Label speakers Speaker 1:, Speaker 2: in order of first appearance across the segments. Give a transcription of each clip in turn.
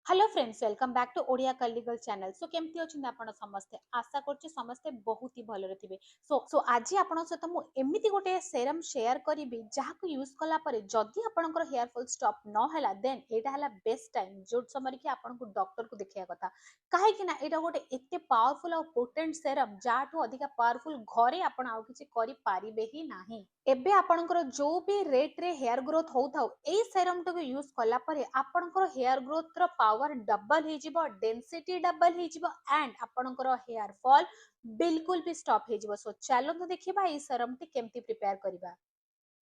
Speaker 1: Hello friends, welcome back to Odia कलिगल channel. So केमती अछन आपण समस्ते? आशा करछि समस्ते बहुत ही भलो थिबे। सो आज आपण सहित मु एमिति गोटे सेरम शेयर करिबि जाहाको यूज कला परे जदि आपणकर हेयर फॉल स्टॉप न हैला देन एटा हैला बेस्ट टाइम जो समय कि आपण को डॉक्टर को देखिया कथा। काहे कि ना एटा गोटे एते पावरफुल और पोटेंट सेरम जाठू अधिका पावरफुल घरे आपण आउ किछि करि पारिबे ही नाही। एबे आपणकर जो भी रेट रे हेयर ग्रोथ होथाउ एई सेरम टको यूज कला परे आपणकर हेयर ग्रोथ रो पावर डबल हे जिवो, डेंसिटी डबल हे जिवो एंड आपणकर हेयर फॉल बिल्कुल भी स्टॉप हे जिवो। सो चलो तो देखिबा एई सेरम टी केमती प्रिपेयर करिबा।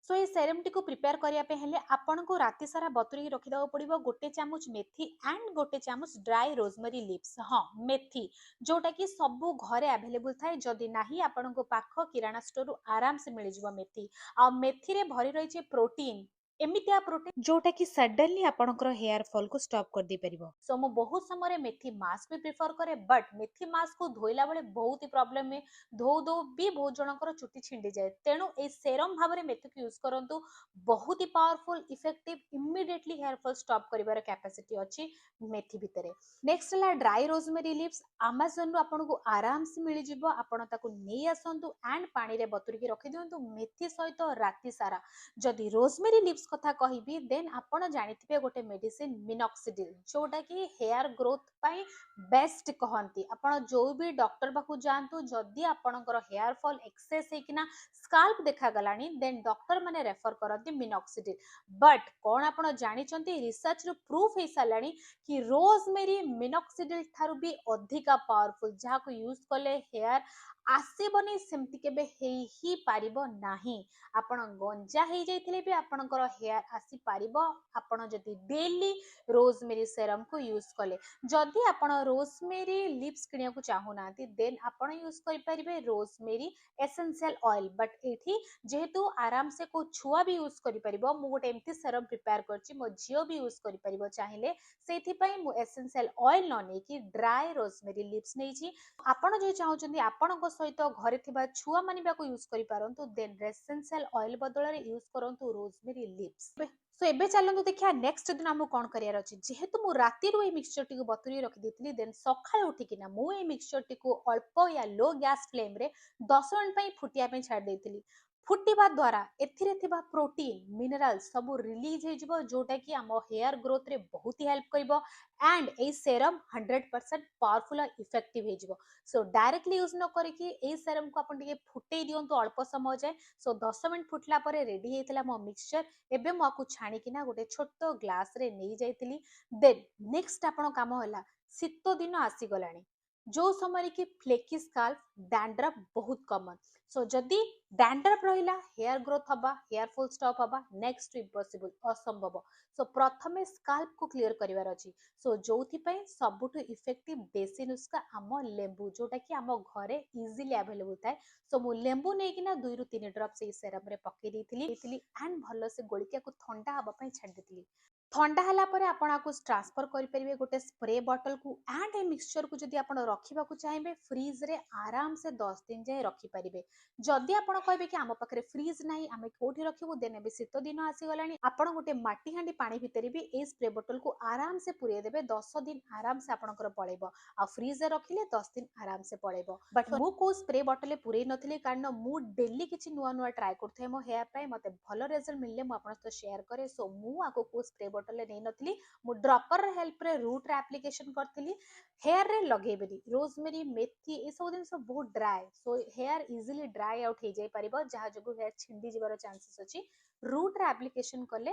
Speaker 1: सो ये सेरम टी को प्रिपेयर करिया पे हेले आपन को राती सारा बतुरी रखि दबो पड़िबो गोटे चामच मेथी एंड गोटे चामच ड्राई रोजमेरी लीव्स। हाँ, मेथी जोटा कि सबु घरे अवेलेबल थाए, जदि नाही आपन को पाख किराना स्टोर रु आराम से मिल जिवो मेथी। आ मेथी रे भरी रही छे प्रोटीन, एमितिया प्रोटीन जोटा कि सडनली आपनकर हेयर फॉल को स्टॉप कर दी परिबो। सो मो बहुत समय मेथी मास्क भी प्रिफर करे, बट मेथी मास्क को धोइला बेले बहुत ही प्रॉब्लम है। धो धो भी बहुत जनकर चुटी छिंडी जाए, तेणु ए सेरम भाव में मेथी को यूज करंतु। बहुत ही powerful, effective, immediately hair fall stop करिवार कैपेसिटी अछि मेथी भितरे। नेक्स्ट हला ड्राई रोजमेरी लीव्स। अमेज़न रु आपन को आराम से मिल जिवो। आपन ताको नै आसंतु एंड पानी रे बतुरी के रखि दियंतु मेथी सहित राती सारा। जदि रोजमेरी लीव्स कथा कहिबी देन आपन जानिथिबे गोटे मेडिसिन मिनॉक्सिडिल जोटा कि हेयर ग्रोथ पई बेस्ट कहंती। आपन जो भी डॉक्टर पाखु जानतु जदि आपनकर हेयर फॉल एक्सेस है किना स्काल्प देखा गलानी देन डॉक्टर माने रेफर करती मिनॉक्सिडिल। बट कोन आपन जानिचंती रिसर्च रो प्रूफ हे सालानी कि रोजमेरी मिनॉक्सिडिल थारु भी अधिका पावरफुल, जहा को यूज कले हेयर आसीबनी सेमति केबे हेई ही पारिबो नाही। आपण गंजा हे जाइथिले भी आपणकर हेयर आसी पारिबो आपण जदि डेली रोजमेरी सेरम को यूज कले। जदि आपण रोजमेरी लिप्स किनिया को चाहू नांती देन आपण यूज करि परिबे रोजमेरी एसेंशियल ऑयल। बट एठी जेहेतु आराम से को छुआ भी यूज करि परिबो, मु गोटे एम्ति सेरम प्रिपेयर करछि, मो जियो भी यूज करि परिबो चाहिले, सेथि पई मु एसेंशियल ऑयल न नै कि ड्राई रोजमेरी लिप्स नै छी। आपण जे चाहउछन्ती आपणको सहित घरे थिबा छुआ मानिबा को यूज करि पारंतु देन एसेंशियल ऑयल बदल रे यूज करंतु रोजमेरी लिप्स। सो एबे चलंतु देखिया नेक्स्ट दिन हमु कोन करियार अछि। जेहेतु मु राती रु ए मिक्सचर टी को बतुरी रखि देथिली देन सखाळे उठी किना मु ए मिक्सचर टी को अल्प या लो गैस फ्लेम रे 10 मिनिट पई फुटिया पे छाड़ देथिली। फुटिबा द्वारा एथिरे थिबा प्रोटीन मिनरल सब रिलीज हे जिवो जोटा कि हम हेयर ग्रोथ रे बहुत ही हेल्प करिवो एंड ए सेरम 100% पावरफुल और इफेक्टिव हे जिवो। सो डायरेक्टली यूज न करी कि ए सेरम को अपन टिके फुटेई दियंतु अल्प समय जाए। सो 10 मिनिट फुटला परे रेडी हेतला मो मिक्सचर। एबे मो आकु छाणी किना गोटे छोटो ग्लास रे नै जाइतिली। देन नेक्स्ट आपण काम होला, शीत दिन आसी गलानी जो समय कि फ्लेकी स्काल्प डैंड्रफ बहुत कॉमन। सो जदि डैंड्रफ रहिला हेयर ग्रोथ हबा, हेयर फॉल स्टॉप हबा नेक्स्ट इम्पॉसिबल, असंभव। सो प्रथमे स्काल्प को क्लियर करिवार अछि। सो जोथि पई सबुठु इफेक्टिव देसी नुस्खा आम लेंबू जोटा कि आम घरे इजीली अवेलेबल थाए। सो मु लेंबू नै किना 2 रु 3 ड्रॉप से सेरम रे पके देथिली एंड भलो से गोलिका को ठंडा हबा पई छाड़ देथिली। ठंडा हला परे आपण आकु ट्रांसफर करि परिबे गोटे स्प्रे बॉटल को एंड ए मिक्सचर को जदि आपण रखिबा को चाहेबे फ्रीज रे आराम से 10 दिन जाय रखि परिबे। जदि आपण कहबे कि आम पाखरे फ्रीज नाही आमे कोठी रखिबो देन एबे शीत दिन आसी गलानी आपण गोटे माटी हांडी पानी भितरे भी ए स्प्रे बॉटल को आराम से पुरे देबे। 10 दिन आराम से आपणकर पळेबो आ फ्रीज रे रखिले 10 दिन आराम से पळेबो। बट मु को स्प्रे बॉटल ले पुरे नथिले कारण मु डेली किछि नुवा नुवा ट्राई करथे मो हेयर पय मते भलो रिजल्ट मिलले मु आपण तो शेयर करे। सो मु आको को स्प्रे बॉटल ले नै नथिली, मु ड्रॉपर रे हेल्प रे रूट रे एप्लीकेशन करथिली। हेयर रे लगेबेनी रोजमेरी मेथी ए सब दिन सब बहुत dry, so hair easily dry out हे जाय परिबो जहा जगु हेयर छिंडी जिवार चांसेस अछि। रूट रे एप्लीकेशन कले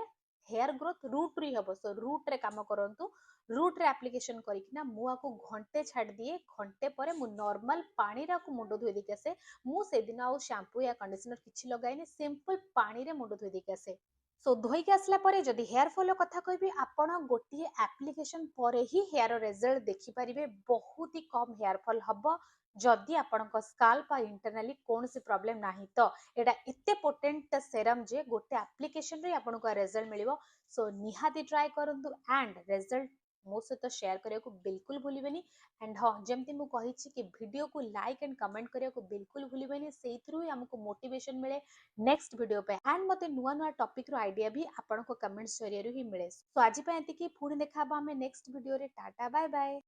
Speaker 1: हेयर ग्रोथ रूट री हबो। सो रूट रे काम करंतु। रूट रे एप्लीकेशन करिकिना मु आको घंटे छाड़ दिए, घंटे परे मु नॉर्मल पानी रा को मुंडो धोई देके आसे। मु से दिन आउ शैम्पू या कंडीशनर किछि लगाइनी, सिंपल पानी रे मुंडो धोई देके आसे। सो धोई के आसला परे जदि हेयर फॉल कथा कहबी आपण गोटिए एप्लीकेशन परे ही हेयर रिजल्ट देखि परिबे। बहुत ही कम हेयर फॉल हबो जदि आपणक स्काल्प आ इंटरनली कोनसी प्रॉब्लम नाही तो। एटा एते पोटेंट सेरम जे गोटे एप्लीकेशन रे आपणको रिजल्ट मिलिबो। सो निहाती ट्राई करंतु एंड रिजल्ट ମୋ ସହିତ ସେୟାର କରିବାକୁ बिल्कुल भूलिबेनी। एंड हाँ, जमती मु कही कि वीडियो को लाइक एंड कमेंट करने को बिल्कुल भूलिबेनी, सेइथरु ही हमको मोटिवेशन मिले नेक्स्ट वीडियो पे। एंड मते नुआ नुआ टॉपिक रो आइडिया भी आपन को कमेंट्स जरिए ही मिले। तो आज पे एतिकी, पुणी देखा हमें नेक्स्ट वीडियो रे। Tata bye bye.